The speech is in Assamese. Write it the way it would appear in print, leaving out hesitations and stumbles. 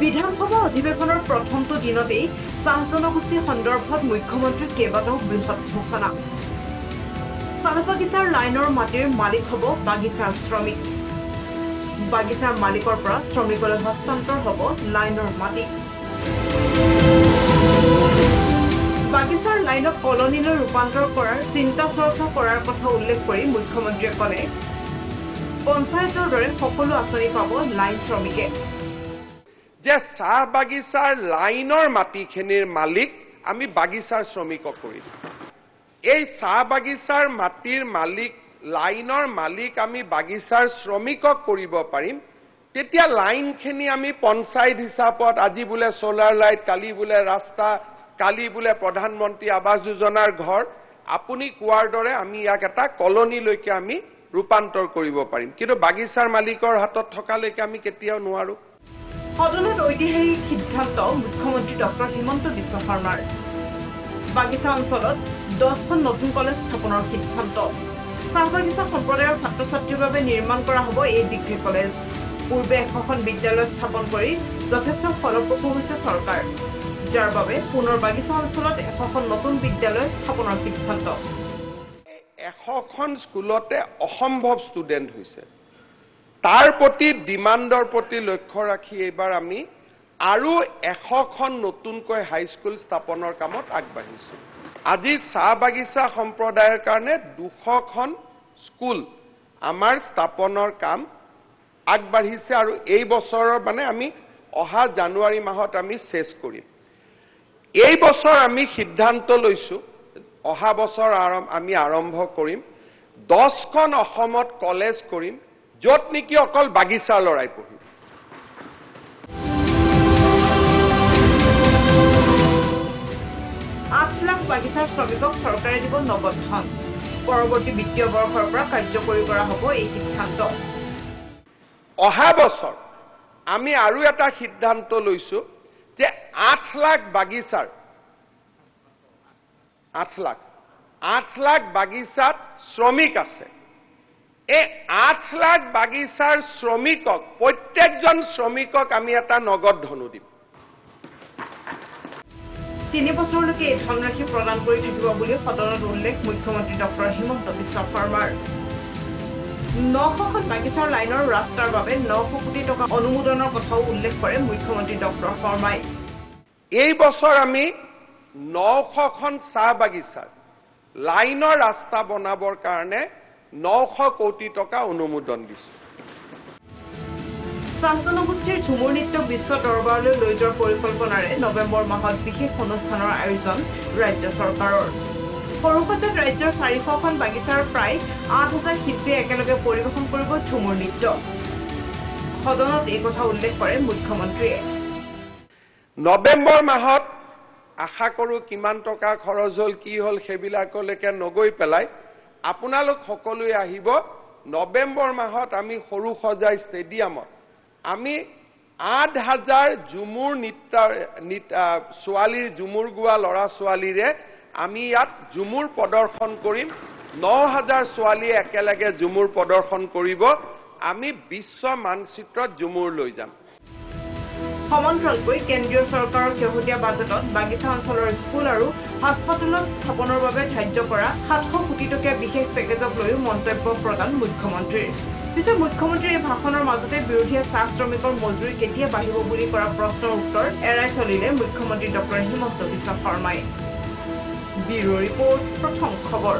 বিধানসভা অধিৱেশনৰ প্ৰথমটো দিনতেই চাহ জনগোষ্ঠী সন্দৰ্ভত মুখ্যমন্ত্ৰীৰ কেইবাটাও বৃহৎ ঘোষণা। চাহ বাগিচাৰ লাইনৰ মাটিৰ মালিক হ'ব বাগিচাৰ শ্ৰমিক। বাগিচাৰ মালিকৰ পৰা শ্ৰমিকলৈ হস্তান্তৰ হ'ব লাইনৰ মাটি। বাগিচাৰ লাইনক কলনীলৈ ৰূপান্তৰ কৰাৰ চিন্তা চৰ্চা কৰাৰ কথা উল্লেখ কৰি মুখ্যমন্ত্ৰীয়ে ক'লে, পঞ্চায়তৰ দৰে সকলো আঁচনি পাব লাইন শ্ৰমিকে। যে চাহ বাগিচাৰ লাইনৰ মাটিখিনিৰ মালিক আমি বাগিচাৰ শ্ৰমিকক কৰি দিম। এই চাহ বাগিচাৰ মাটিৰ মালিক লাইনৰ মালিক আমি বাগিচাৰ শ্ৰমিকক কৰিব পাৰিম। তেতিয়া লাইনখিনি আমি পঞ্চায়ত হিচাপত আজি বোলে সোলাৰ লাইট, কালি বোলে ৰাস্তা, কালি বোলে প্ৰধানমন্ত্ৰী আৱাস যোজনাৰ ঘৰ, আপুনি কোৱাৰ দৰে আমি ইয়াক এটা কলনীলৈকে আমি ৰূপান্তৰ কৰিব পাৰিম। কিন্তু বাগিচাৰ মালিকৰ হাতত থকালৈকে আমি কেতিয়াও নোৱাৰো। সদনত ঐতিহাসিক সিদ্ধান্ত মুখ্যমন্ত্ৰী ডক্টৰ হিমন্ত বিশ্ব শৰ্মাৰ। বাগিচা অঞ্চলত 10খন নতুন কলেজ স্থাপনৰ সিদ্ধান্ত। চাহ বাগিচা সম্প্ৰদায়ৰ ছাত্ৰ ছাত্ৰীৰ বাবে নিৰ্মাণ কৰা হ'ব এই ডিগ্ৰী কলেজ। পূৰ্বে 100খন বিদ্যালয় স্থাপন কৰি যথেষ্ট ফলপ্ৰসূ হৈছে চৰকাৰ, যাৰ বাবে পুনৰ বাগিচা অঞ্চলত 100খন নতুন বিদ্যালয় স্থাপনৰ সিদ্ধান্ত। 100খন স্কুলতে অসম্ভৱ ষ্টুডেণ্ট হৈছে। তাৰ প্ৰতি ডিমাণ্ডৰ প্ৰতি লক্ষ্য ৰাখি এইবাৰ আমি আৰু 100খন নতুনকৈ হাইস্কুল স্থাপনৰ কামত আগবাঢ়িছোঁ। আজি চাহ বাগিচা সম্প্ৰদায়ৰ কাৰণে 200খন স্কুল আমাৰ স্থাপনৰ কাম আগবাঢ়িছে আৰু এই বছৰৰ আমি অহা জানুৱাৰী মাহত আমি শেষ কৰিম। এই বছৰ আমি সিদ্ধান্ত লৈছোঁ, অহা বছৰ আমি আৰম্ভ কৰিম 10খন অসমত কলেজ কৰিম, য'ত নেকি অকল বাগিচাৰ লৰাই পঢ়িব। 8 লাখ বাগিচাৰ শ্ৰমিকক চৰকাৰে দিব নগদ ধন। পৰৱৰ্তী বিত্তীয় বৰ্ষৰ পৰা কাৰ্যকৰী কৰা হ'ব এই সিদ্ধান্ত। অহা বছৰ আমি আৰু এটা সিদ্ধান্ত লৈছোঁ যে 8 লাখ বাগিচাৰ 8 লাখ বাগিচাত শ্ৰমিক আছে। এই 8 লাখ বাগিচাৰ শ্ৰমিকক, প্ৰত্যেকজন শ্ৰমিকক আমি এটা নগদ ধনো দিম। 3 বছৰলৈকে এই ধনৰাশি প্ৰদান কৰি থাকিব বুলি সদনত উল্লেখ মুখ্যমন্ত্ৰী ডক্টৰ হিমন্ত বিশ্ব শৰ্মাৰ। 900খন বাগিচাৰ লাইনৰ ৰাস্তাৰ বাবে 900 কোটি টকা অনুমোদনৰ কথাও উল্লেখ কৰে মুখ্যমন্ত্ৰী ডক্টৰ শৰ্মাই। এই বছৰ আমি 900খন চাহ বাগিচাৰ লাইনৰ ৰাস্তা বনাবৰ কাৰণে 900 কোটি টকা অনুমোদন দিছোঁ। চাহ জনগোষ্ঠীৰ ঝুমুৰ নৃত্য বিশ্ব দৰবাৰলৈ লৈ যোৱাৰ পৰিকল্পনাৰে নৱেম্বৰ মাহত বিশেষ অনুষ্ঠানৰ আয়োজন ৰাজ্য চৰকাৰৰ। সৰুসজাত ৰাজ্যৰ 400খন বাগিচাৰ প্ৰায় 8000 শিল্পীয়ে একেলগে পৰিৱেশন কৰিব ঝুমুৰ নৃত্য। সদনত এই কথা উল্লেখ কৰে মুখ্যমন্ত্ৰীয়ে। নৱেম্বৰ মাহত আশা কৰোঁ কিমান টকা খৰচ হ'ল, কি হ'ল সেইবিলাকলৈকে নগৈ পেলাই আপোনালোক সকলোৱে আহিব। নৱেম্বৰ মাহত আমি সৰুসজাই ষ্টেডিয়ামত আমি 8000 ঝুমুৰ ছোৱালীৰ ঝুমুৰ গোৱা ল'ৰা ছোৱালীৰে আমি ইয়াত ঝুমুৰ প্ৰদৰ্শন কৰিম। 9000 ছোৱালীয়ে একেলগে ঝুমুৰ প্ৰদৰ্শন কৰিব। আমি বিশ্ব মানচিত্ৰত ঝুমুৰ লৈ যাম। সমান্তৰালকৈ কেন্দ্ৰীয় চৰকাৰৰ শেহতীয়া বাজেটত বাগিচা অঞ্চলৰ স্কুল আৰু হাস্পতালত স্থাপনৰ বাবে ধাৰ্য কৰা 700 কোটি টকীয়া বিশেষ পেকেজক লৈও মন্তব্য প্ৰদান মুখ্যমন্ত্ৰীৰ। পিছে মুখ্যমন্ত্ৰীৰ এই ভাষণৰ মাজতে বিৰোধীয়ে চাহ শ্ৰমিকৰ মজুৰি কেতিয়া বাঢ়িব বুলি কৰা প্ৰশ্নৰ উত্তৰ এৰাই চলিলে মুখ্যমন্ত্ৰী ডক্টৰ হিমন্ত বিশ্ব শৰ্মাই। ব্যুৰ ৰিপৰ্ট, প্ৰথম খবৰ।